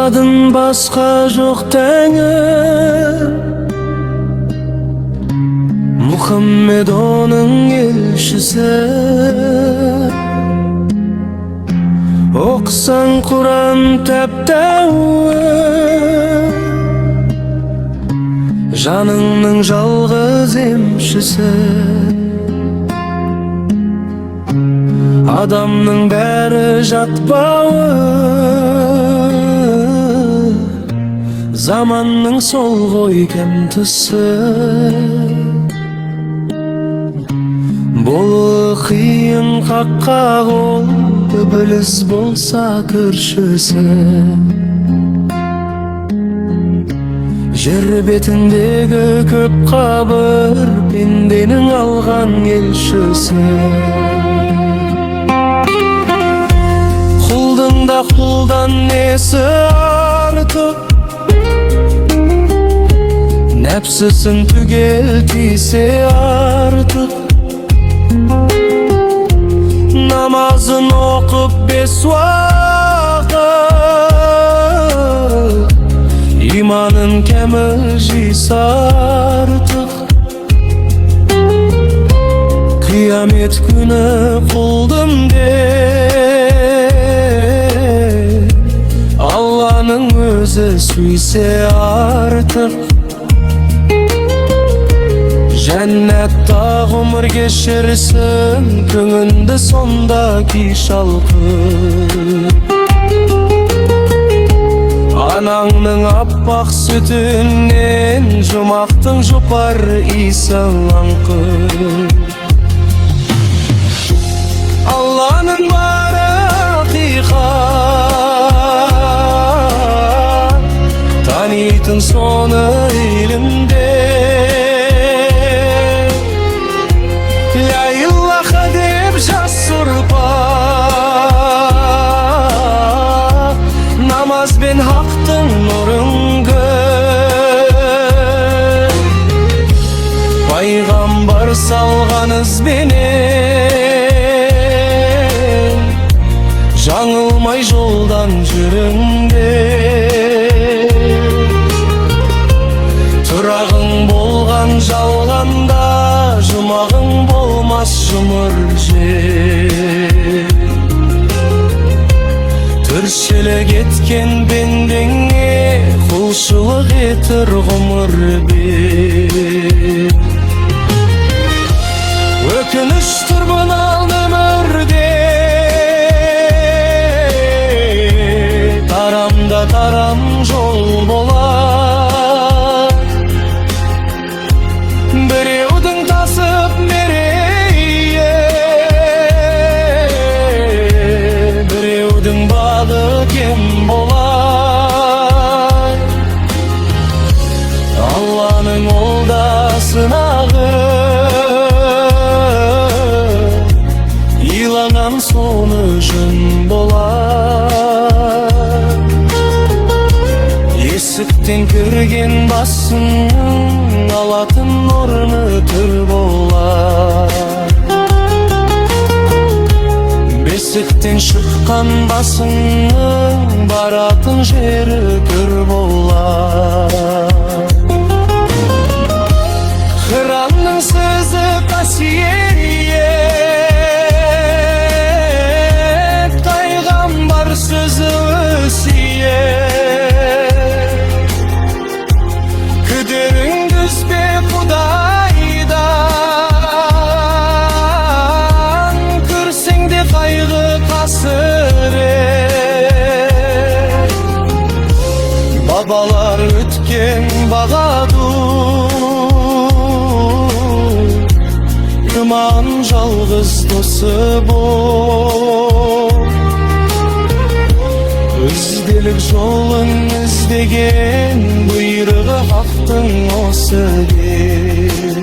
Алладан басқа жоқ тәңір, Мұхаммед оның елшісі. Оқысаң Құран тәп-тәуір, жаныңның жалғыз емшісі. Адамның бәрі жатпауы, заманның сол ғой кем тұсы. Болы қиын қаққа қол, ібіліс болса кіршісі. Жер бетіндегі көп қабір, пенденің алған елшісі. Құлдың да құлдан несі артық, нәпсісін түгел тисе артық. Намазын оқып 5 уақыт, иманын кәміл жиса артық. Қиямет күні құлдым де, Алланың өзі сүйсе артық. Жәннатта ғұмыр кешірсін, көңінді сонда күй шалқып. Анаңның аппақ сүтінен, жұмақтың жұпар иісі аңқып. Алланың бары ақиқат, танитын соны илімде. Ля илаха деп жас ұрпақ, намазбен хақтың нұрын көр. Пайғамбар салған ізбенен, жаңылмай жолдан жүріңдер. Тұрағың болған жалғанда, жұмағың болмас жұмыр жер. Тіршілік еткен пендеңе, құлшылық етір ғұмыр бер. Өкініш тұрбын ал өмірде, тарамда тарам жол болар. Біреудің тасып мерейі, біреудің бағы кем болар. Алланың олда сынағы, иланған соны жын болар. Есіктен кірген басың, алатын орны түр болар. Бесіктен шыққан басыңның, баратын жері көр болар. Құранның сөзі қасиет, пайғамбар сөзі өсиет. Күдерің түспе Құдайдан, көрсең де қайғы қасірет. Бабалар өткен бағаду, иман жалғыз досы бол. Ізделік жолын іздеген, бұйрығы хақтың осы дер.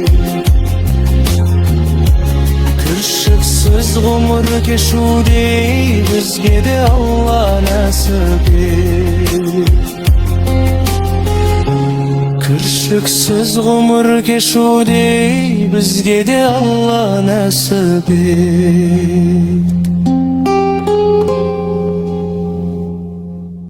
Кіршіксіз ғұмыр кешудей, бізге де Алла нәсіп ет. Кіршіксіз ғұмыр кешудей, бізге де Алла нәсіп ет.